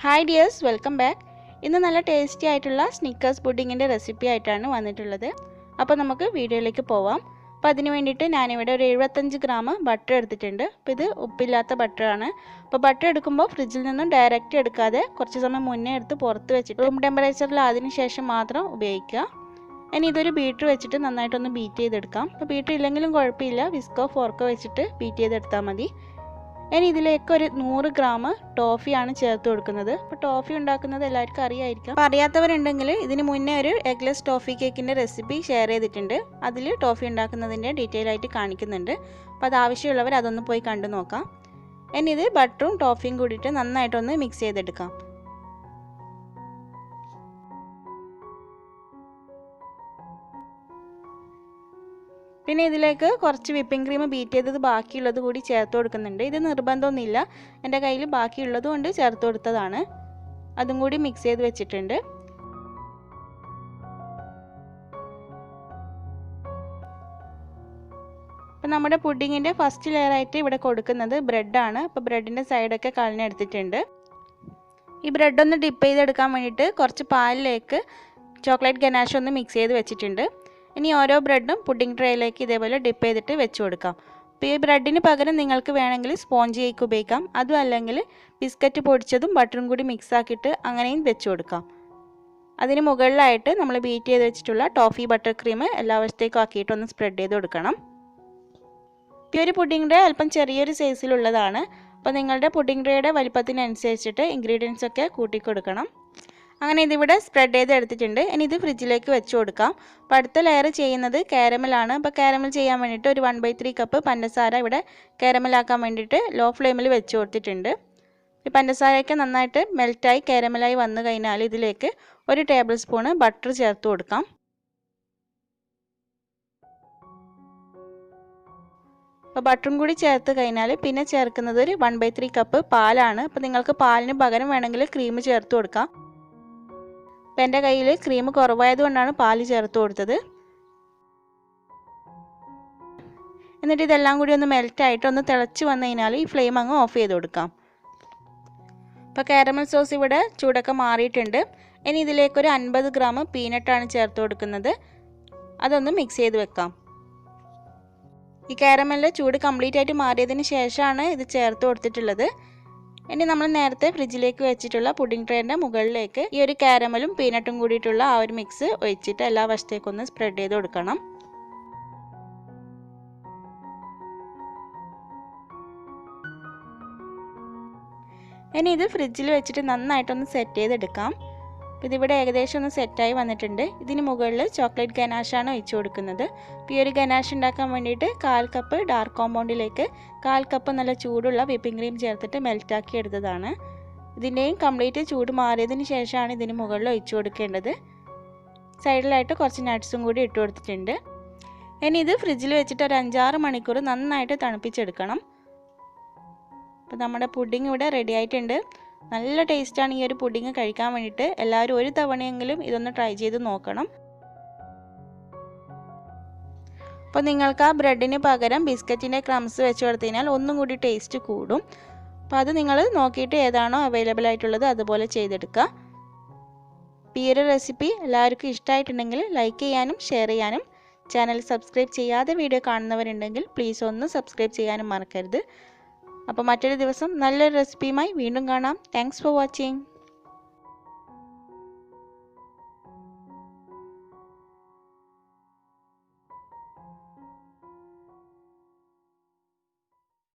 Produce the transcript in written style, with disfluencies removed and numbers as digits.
Hi dears, welcome back. ഇന്ന് നല്ല tasty ആയിട്ടുള്ള സ്നിക്കേഴ്സ് പുഡിങ്ങിൻ്റെ റെസിപ്പി ആയിട്ടാണ് വന്നിട്ടുള്ളത്. അപ്പോൾ നമുക്ക് വീഡിയോയിലേക്ക് പോവാം. അപ്പോൾ അതിന് വേണ്ടിയിട്ട് ഞാനിവിടെ ഒരു 75 ഗ്രാം ബട്ടർ എടുത്തിട്ടുണ്ട്. അപ്പോൾ ഇത് ഉപ്പില്ലാത്ത ബട്ടറാണ്. അപ്പോൾ ബട്ടർ എടുക്കുമ്പോൾ ഫ്രിഡ്ജിൽ നിന്നും ഡയറക്റ്റ് എടുക്കാതെ കുറച്ച് സമയം മുന്നേ എടുത്ത് പുറത്ത് വെച്ചിട്ട് റൂം ടെമ്പറേച്ചറിൽ അതിന് ശേഷം മാത്രം ഉപയോഗിക്കുക. ഇനി ഇതൊരു ബീറ്റർ വെച്ചിട്ട് നന്നായിട്ടൊന്ന് ബീറ്റ് ചെയ്തെടുക്കാം. അപ്പോൾ ബീറ്റർ ഇല്ലെങ്കിലും കുഴപ്പമില്ല, വിസ്കോ ഫോർക്കോ വെച്ചിട്ട് ബീറ്റ് ചെയ്തെടുത്താൽ മതി. ഇനി ഇതിലേക്ക് ഒരു 100 ഗ്രാം ടോഫിയാണ് ചേർത്ത് കൊടുക്കുന്നത്. അപ്പോൾ ടോഫി ഉണ്ടാക്കുന്നത് എല്ലാവർക്കും അറിയായിരിക്കും. അപ്പോൾ അറിയാത്തവരുണ്ടെങ്കിൽ ഇതിന് മുന്നേ ഒരു എഗ്ലെസ് ടോഫി കേക്കിൻ്റെ റെസിപ്പി ഷെയർ ചെയ്തിട്ടുണ്ട്. അതിൽ ടോഫി ഉണ്ടാക്കുന്നതിൻ്റെ ഡീറ്റെയിൽ ആയിട്ട് കാണിക്കുന്നുണ്ട്. അപ്പോൾ അത് ആവശ്യമുള്ളവർ അതൊന്ന് പോയി കണ്ടു നോക്കാം. ഇനി ഇത് ബട്ടറും ടോഫിയും കൂടിയിട്ട് നന്നായിട്ടൊന്ന് മിക്സ് ചെയ്തെടുക്കാം. പിന്നെ ഇതിലേക്ക് കുറച്ച് വിപ്പിംഗ് ക്രീം ബീറ്റ് ചെയ്തത് ബാക്കിയുള്ളത് കൂടി ചേർത്ത് കൊടുക്കുന്നുണ്ട്. ഇത് നിർബന്ധമൊന്നുമില്ല, എൻ്റെ കയ്യിൽ ബാക്കിയുള്ളത് കൊണ്ട് ചേർത്ത് കൊടുത്തതാണ്. അതും കൂടി മിക്സ് ചെയ്ത് വെച്ചിട്ടുണ്ട്. അപ്പം നമ്മുടെ പുഡിങ്ങിൻ്റെ ഫസ്റ്റ് ലെയറായിട്ട് ഇവിടെ കൊടുക്കുന്നത് ബ്രെഡാണ്. അപ്പോൾ ബ്രെഡിൻ്റെ സൈഡൊക്കെ കളഞ്ഞെടുത്തിട്ടുണ്ട്. ഈ ബ്രെഡൊന്ന് ഡിപ്പ് ചെയ്തെടുക്കാൻ വേണ്ടിയിട്ട് കുറച്ച് പാലിലേക്ക് ചോക്ലേറ്റ് ഗനാഷ് ഒന്ന് മിക്സ് ചെയ്ത് വെച്ചിട്ടുണ്ട്. ഇനി ഓരോ ബ്രെഡും പുഡിംഗ് ട്രേയിലേക്ക് ഇതേപോലെ ഡിപ്പ് ചെയ്തിട്ട് വെച്ച് കൊടുക്കാം. അപ്പോൾ ഈ ബ്രെഡിന് പകരം നിങ്ങൾക്ക് വേണമെങ്കിൽ സ്പോഞ്ച് കേക്ക് ഉപയോഗിക്കാം. അതും അല്ലെങ്കിൽ ബിസ്ക്കറ്റ് പൊടിച്ചതും ബട്ടറും കൂടി മിക്സ് ആക്കിയിട്ട് അങ്ങനെയും വെച്ച് കൊടുക്കാം. അതിന് മുകളിലായിട്ട് നമ്മൾ ബീറ്റ് ചെയ്ത് വെച്ചിട്ടുള്ള ടോഫി ബട്ടർ ക്രീം എല്ലാ വശത്തേക്കും ആക്കിയിട്ടൊന്ന് സ്പ്രെഡ് ചെയ്ത് കൊടുക്കണം. ഈ ഒരു പുഡിംഗ് ട്രേ അല്പം ചെറിയൊരു സൈസിലുള്ളതാണ്. അപ്പോൾ നിങ്ങളുടെ പുഡിംഗ് ട്രേയുടെ വലിപ്പത്തിനനുസരിച്ചിട്ട് ഇൻഗ്രീഡിയൻസ് ഒക്കെ കൂട്ടിക്കൊടുക്കണം. അങ്ങനെ ഇതിവിടെ സ്പ്രെഡ് ചെയ്ത് എടുത്തിട്ടുണ്ട്. ഇനി ഇത് ഫ്രിഡ്ജിലേക്ക് വെച്ച് കൊടുക്കാം. അപ്പോൾ അടുത്ത ലെയർ ചെയ്യുന്നത് കാരമലാണ്. അപ്പോൾ കാരമൽ ചെയ്യാൻ വേണ്ടിയിട്ട് ഒരു 1/3 കപ്പ് പഞ്ചസാര ഇവിടെ കാരമലാക്കാൻ വേണ്ടിയിട്ട് ലോ ഫ്ലെയിമിൽ വെച്ച് കൊടുത്തിട്ടുണ്ട്. ഈ പഞ്ചസാരയൊക്കെ നന്നായിട്ട് മെൽറ്റായി കാരമലായി വന്നു കഴിഞ്ഞാൽ ഇതിലേക്ക് 1 ടേബിൾ സ്പൂൺ ബട്ടർ ചേർത്ത് കൊടുക്കാം. അപ്പോൾ ബട്ടറും കൂടി ചേർത്ത് കഴിഞ്ഞാൽ പിന്നെ ചേർക്കുന്നത് ഒരു 1/3 കപ്പ് പാലാണ്. അപ്പോൾ നിങ്ങൾക്ക് പാലിന് പകരം വേണമെങ്കിൽ ക്രീം ചേർത്ത് കൊടുക്കാം. അപ്പോൾ എൻ്റെ കയ്യിൽ ക്രീം കുറവായതുകൊണ്ടാണ് പാല് ചേർത്ത് കൊടുത്തത്. എന്നിട്ട് ഇതെല്ലാം കൂടി ഒന്ന് മെൽറ്റായിട്ട് ഒന്ന് തിളച്ച് വന്നു കഴിഞ്ഞാൽ ഈ ഫ്ലെയിം അങ്ങ് ഓഫ് ചെയ്ത് കൊടുക്കാം. അപ്പോൾ കാരമൽ സോസ് ഇവിടെ ചൂടൊക്കെ മാറിയിട്ടുണ്ട്. ഇനി ഇതിലേക്കൊരു 50 ഗ്രാം പീനട്ടാണ് ചേർത്ത് കൊടുക്കുന്നത്. അതൊന്ന് മിക്സ് ചെയ്ത് വെക്കാം. ഈ കാരമലിൻ്റെ ചൂട് കംപ്ലീറ്റ് ആയിട്ട് മാറിയതിന് ശേഷമാണ് ഇത് ചേർത്ത് കൊടുത്തിട്ടുള്ളത്. ഇനി നമ്മൾ നേരത്തെ ഫ്രിഡ്ജിലേക്ക് വെച്ചിട്ടുള്ള പുഡിംഗ് ട്രേൻ്റെ മുകളിലേക്ക് ഈ ഒരു കാരമലും പീനട്ടും കൂടിയിട്ടുള്ള ആ ഒരു മിക്സ് ഒഴിച്ചിട്ട് എല്ലാ വശത്തേക്കൊന്ന് സ്പ്രെഡ് ചെയ്ത് കൊടുക്കണം. ഇനി ഇത് ഫ്രിഡ്ജിൽ വെച്ചിട്ട് നന്നായിട്ടൊന്ന് സെറ്റ് ചെയ്തെടുക്കാം. ഇതിവിടെ ഏകദേശം ഒന്ന് സെറ്റായി വന്നിട്ടുണ്ട്. ഇതിന് മുകളിൽ ചോക്ലേറ്റ് ഗനാഷാണ് ഒഴിച്ചു കൊടുക്കുന്നത്. ഈ ഒരു ഗനാഷ് ഉണ്ടാക്കാൻ വേണ്ടിയിട്ട് 1/4 കപ്പ് ഡാർക്ക് കോമ്പൗണ്ടിലേക്ക് 1/4 കപ്പ് നല്ല ചൂടുള്ള വിപ്പിംഗ് ക്രീം ചേർത്തിട്ട് മെൽറ്റാക്കി എടുത്തതാണ്. ഇതിൻ്റെയും കംപ്ലീറ്റ് ചൂട് മാറിയതിന് ശേഷമാണ് ഇതിന് മുകളിൽ ഒഴിച്ചു കൊടുക്കേണ്ടത്. സൈഡിലായിട്ട് കുറച്ച് നട്ട്സും കൂടി ഇട്ട് കൊടുത്തിട്ടുണ്ട്. ഇനി ഇത് ഫ്രിഡ്ജിൽ വെച്ചിട്ട് ഒരു 5-6 മണിക്കൂർ നന്നായിട്ട് തണുപ്പിച്ചെടുക്കണം. അപ്പോൾ നമ്മുടെ പുഡിംഗ് ഇവിടെ റെഡി ആയിട്ടുണ്ട്. നല്ല ടേസ്റ്റാണ് ഈ ഒരു പുഡിംഗ് കഴിക്കാൻ വേണ്ടിയിട്ട്. എല്ലാവരും ഒരു തവണയെങ്കിലും ഇതൊന്ന് ട്രൈ ചെയ്ത് നോക്കണം. അപ്പോൾ നിങ്ങൾക്ക് ആ ബ്രെഡിന് പകരം ബിസ്ക്കറ്റിൻ്റെ ക്രംസ് വെച്ച് കൊടുത്തു കഴിഞ്ഞാൽ ഒന്നും കൂടി ടേസ്റ്റ് കൂടും. അപ്പോൾ അത് നിങ്ങൾ നോക്കിയിട്ട് ഏതാണോ അവൈലബിൾ ആയിട്ടുള്ളത് അതുപോലെ ചെയ്തെടുക്കുക. ഈ ഒരു റെസിപ്പി എല്ലാവർക്കും ഇഷ്ടമായിട്ടുണ്ടെങ്കിൽ ലൈക്ക് ചെയ്യാനും ഷെയർ ചെയ്യാനും, ചാനൽ സബ്സ്ക്രൈബ് ചെയ്യാതെ വീഡിയോ കാണുന്നവരുണ്ടെങ്കിൽ പ്ലീസ് ഒന്ന് സബ്സ്ക്രൈബ് ചെയ്യാനും മറക്കരുത്. അപ്പോൾ മറ്റൊരു ദിവസം നല്ലൊരു റെസിപ്പിയുമായി വീണ്ടും കാണാം. Thanks for watching.